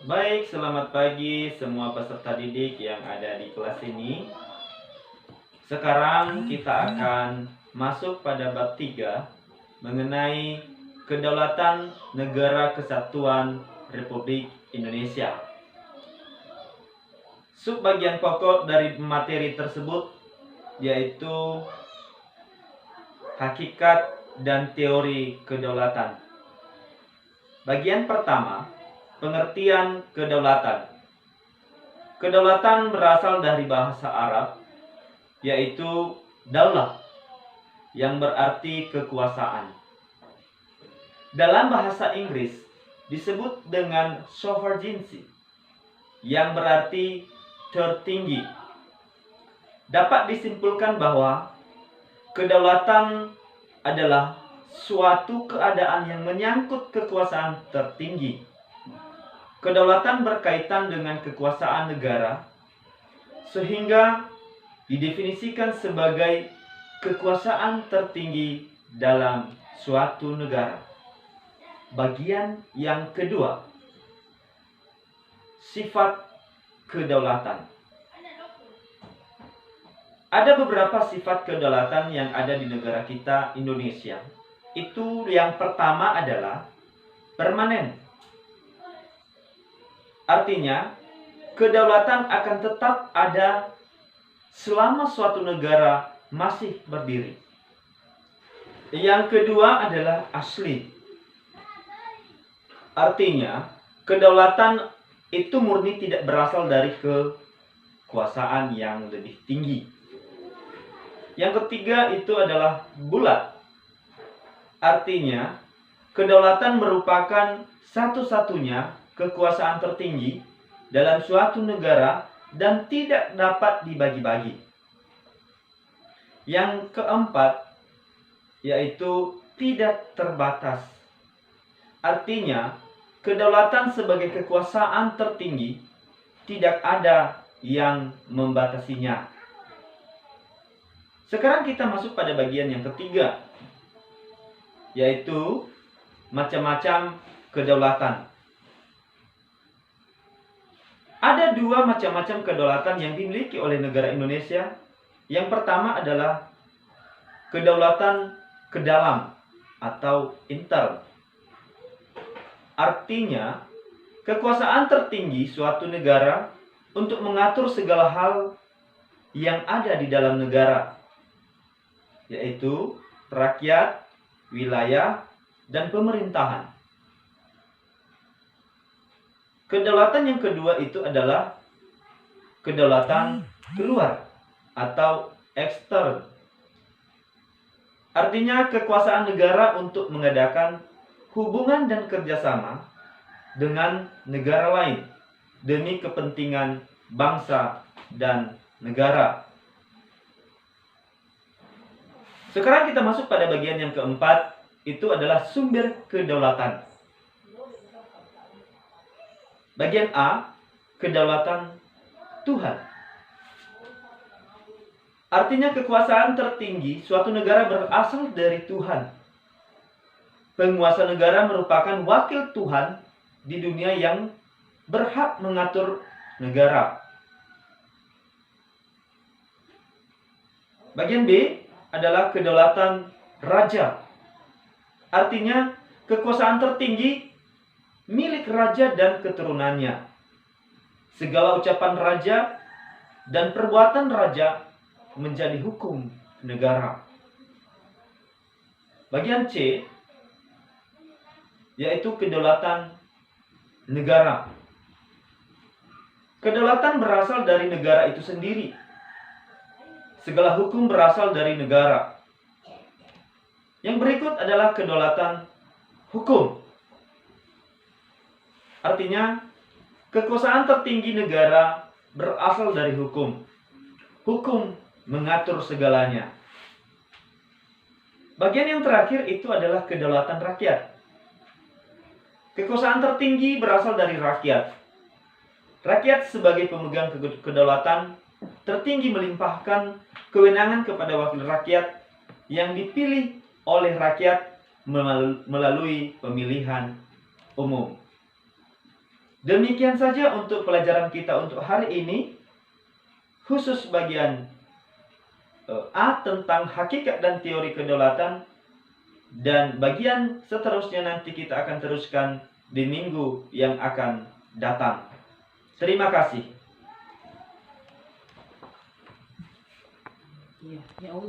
Baik, selamat pagi semua peserta didik yang ada di kelas ini. Sekarang kita akan masuk pada bab 3 mengenai kedaulatan Negara Kesatuan Republik Indonesia. Subbagian pokok dari materi tersebut yaitu hakikat dan teori kedaulatan. Bagian pertama, pengertian kedaulatan. Kedaulatan berasal dari bahasa Arab, yaitu daulah, yang berarti kekuasaan. Dalam bahasa Inggris disebut dengan sovereignty, yang berarti tertinggi. Dapat disimpulkan bahwa kedaulatan adalah suatu keadaan yang menyangkut kekuasaan tertinggi. Kedaulatan berkaitan dengan kekuasaan negara, sehingga didefinisikan sebagai kekuasaan tertinggi dalam suatu negara. Bagian yang kedua, sifat kedaulatan. Ada beberapa sifat kedaulatan yang ada di negara kita, Indonesia. Itu yang pertama adalah permanen. Artinya, kedaulatan akan tetap ada selama suatu negara masih berdiri. Yang kedua adalah asli. Artinya, kedaulatan itu murni tidak berasal dari kekuasaan yang lebih tinggi. Yang ketiga itu adalah bulat. Artinya, kedaulatan merupakan satu-satunya kekuasaan tertinggi dalam suatu negara dan tidak dapat dibagi-bagi. Yang keempat, yaitu tidak terbatas. Artinya, kedaulatan sebagai kekuasaan tertinggi tidak ada yang membatasinya. Sekarang kita masuk pada bagian yang ketiga, yaitu macam-macam kedaulatan. Ada dua macam-macam kedaulatan yang dimiliki oleh negara Indonesia. Yang pertama adalah kedaulatan ke dalam atau intern. Artinya, kekuasaan tertinggi suatu negara untuk mengatur segala hal yang ada di dalam negara, yaitu rakyat, wilayah, dan pemerintahan. Kedaulatan yang kedua itu adalah kedaulatan keluar atau ekstern. Artinya kekuasaan negara untuk mengadakan hubungan dan kerjasama dengan negara lain demi kepentingan bangsa dan negara. Sekarang kita masuk pada bagian yang keempat, itu adalah sumber kedaulatan. Bagian A, kedaulatan Tuhan. Artinya kekuasaan tertinggi suatu negara berasal dari Tuhan. Penguasa negara merupakan wakil Tuhan di dunia yang berhak mengatur negara. Bagian B adalah kedaulatan raja. Artinya kekuasaan tertinggi milik raja dan keturunannya. Segala ucapan raja dan perbuatan raja menjadi hukum negara. Bagian C yaitu kedaulatan negara. Kedaulatan berasal dari negara itu sendiri. Segala hukum berasal dari negara. Yang berikut adalah kedaulatan hukum. Artinya, kekuasaan tertinggi negara berasal dari hukum. Hukum mengatur segalanya. Bagian yang terakhir itu adalah kedaulatan rakyat. Kekuasaan tertinggi berasal dari rakyat. Rakyat sebagai pemegang kedaulatan tertinggi melimpahkan kewenangan kepada wakil rakyat yang dipilih oleh rakyat melalui pemilihan umum. Demikian saja untuk pelajaran kita untuk hari ini, khusus bagian A tentang hakikat dan teori kedaulatan, dan bagian seterusnya nanti kita akan teruskan di minggu yang akan datang. Terima kasih.